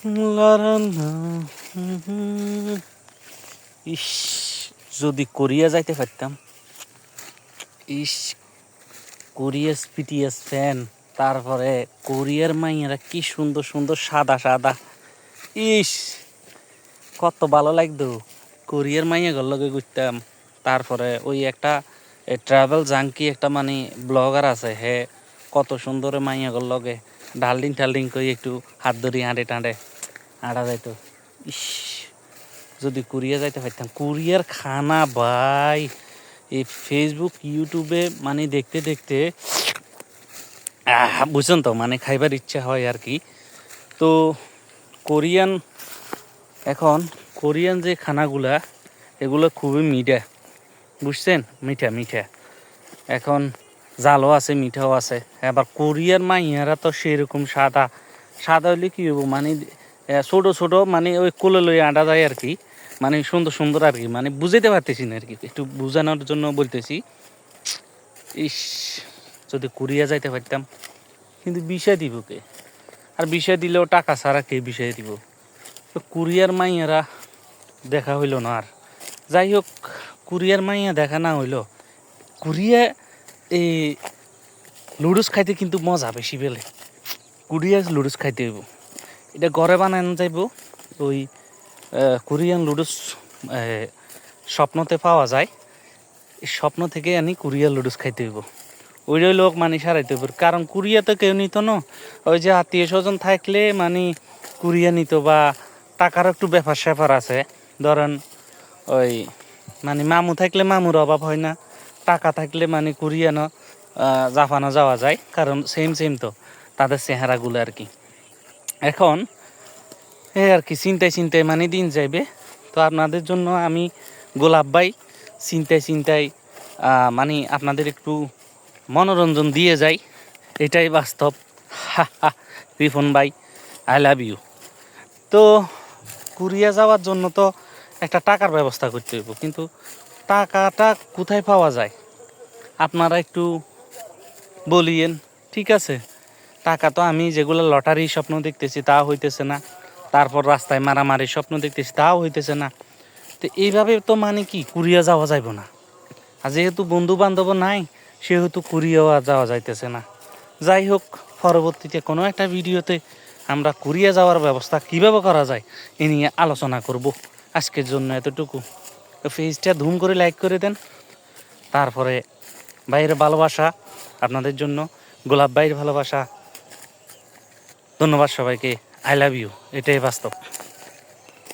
লারানা, ইস, যদি কোরিয়া যাইতে পারতাম। ইস, কোরিয়াস পিটিএস ফ্যান, তারপরে কোরিয়ার মাইয়ারা কি সুন্দর সুন্দর সাদা সাদা। ইস, কত ভালো লাগতো কোরিয়ার মাইয়া ঘর লগে ঘুরতাম। তারপরে ওই একটা ট্রাভেল জাঙ্কি একটা মানে ব্লগার আছে, হে কত সুন্দর মাইয়া ঘর লগে ডালডিং টালডিং করে একটু হাত ধরি হাঁটে টাঁটে আঁটা যাইতো। ইস, যদি কোরিয়া যাইতে পারতাম। কোরিয়ার খানা ভাই, এই ফেসবুক ইউটিউবে মানে দেখতে দেখতে বুঝছেন তো, মানে খাইবার ইচ্ছা হয় আর কি। তো কোরিয়ান, এখন কোরিয়ান যে খানাগুলা এগুলো খুবই মিঠা, বুঝছেন, মিঠা মিঠা। এখন জালও আছে মিঠাও আছে। এবার কোরিয়ার মাইয়ারা তো সেরকম সাদা সাদা হইলে কী হবো, মানে ছোটো ছোটো, মানে ওই কোলে লই আটা যায় আর কি, মানে সুন্দর সুন্দর আর কি, মানে বুঝাইতে পারতেছি না আর কি, একটু বোঝানোর জন্য বলতেছি। ইস, যদি কোরিয়া যাইতে পারতাম, কিন্তু বিষয় দিব কে? আর বিষয় দিলেও টাকা ছাড়া কে বিষয় দিব? তো কোরিয়ার মাইয়ারা দেখা হইল না আর। যাই হোক, কোরিয়ার মাইয়া দেখা না হইলো, কোরিয়া এই লুডুস খাইতে কিন্তু মজা বেশি পেলে। কোরিয়ার লুডুস খাইতে হইব, এটা ঘরে বানানো যাইব। ওই কোরিয়ান লুডুস স্বপ্নতে পাওয়া যায়, এই স্বপ্ন থেকে আনি কোরিয়ার লুডুস খাইতে হইব। ওইটাই লোক মানে সারাইতে হইব, কারণ কোরিয়াতে কেউ নিত না। ওই যে আত্মীয় স্বজন থাকলে মানে কোরিয়া নিত, বা টাকার একটু ব্যাপার স্যাপার আছে। ধরেন ওই মানে মামু থাকলে মামুর অভাব হয় না, টাকা থাকলে মানে কোরিয়ানো জাপানও যাওয়া যায়, কারণ সেম সেম তো তাদের চেহারাগুলো আর কি। এখন এই আর কি চিন্তায় চিন্তায় মানে দিন যাইবে। তো আপনাদের জন্য আমি গোলাপ ভাই চিন্তায় চিন্তায় মানে আপনাদের একটু মনোরঞ্জন দিয়ে যাই, এটাই বাস্তব। রিফন ভাই, আই লাভ ইউ। তো কোরিয়া যাওয়ার জন্য তো একটা টাকার ব্যবস্থা করতে হইব, কিন্তু টাকাটা কোথায় পাওয়া যায় আপনারা একটু বলিয়েন। ঠিক আছে, টাকা তো আমি যেগুলো লটারি স্বপ্ন দেখতেছি তাও হইতেছে না, তারপর রাস্তায় মারামারি স্বপ্ন দেখতেছি তাও হইতেছে না। তো এইভাবে তো মানে কি কোরিয়া যাওয়া যাইব না। আর যেহেতু বন্ধু বান্ধব নাই, সেহেতু কোরিয়াও যাওয়া যাইতেছে না। যাই হোক, পরবর্তীতে কোনো একটা ভিডিওতে আমরা কোরিয়া যাওয়ার ব্যবস্থা কীভাবে করা যায় এ নিয়ে আলোচনা করব। আজকের জন্য এতটুকু। পেজটা ধুম করে লাইক করে দেন। তারপরে ভাইয়ের ভালোবাসা আপনাদের জন্য, গোলাপ ভাইয়ের ভালোবাসা। ধন্যবাদ সবাইকে, আই লাভ ইউ, এটাই বাস্তব।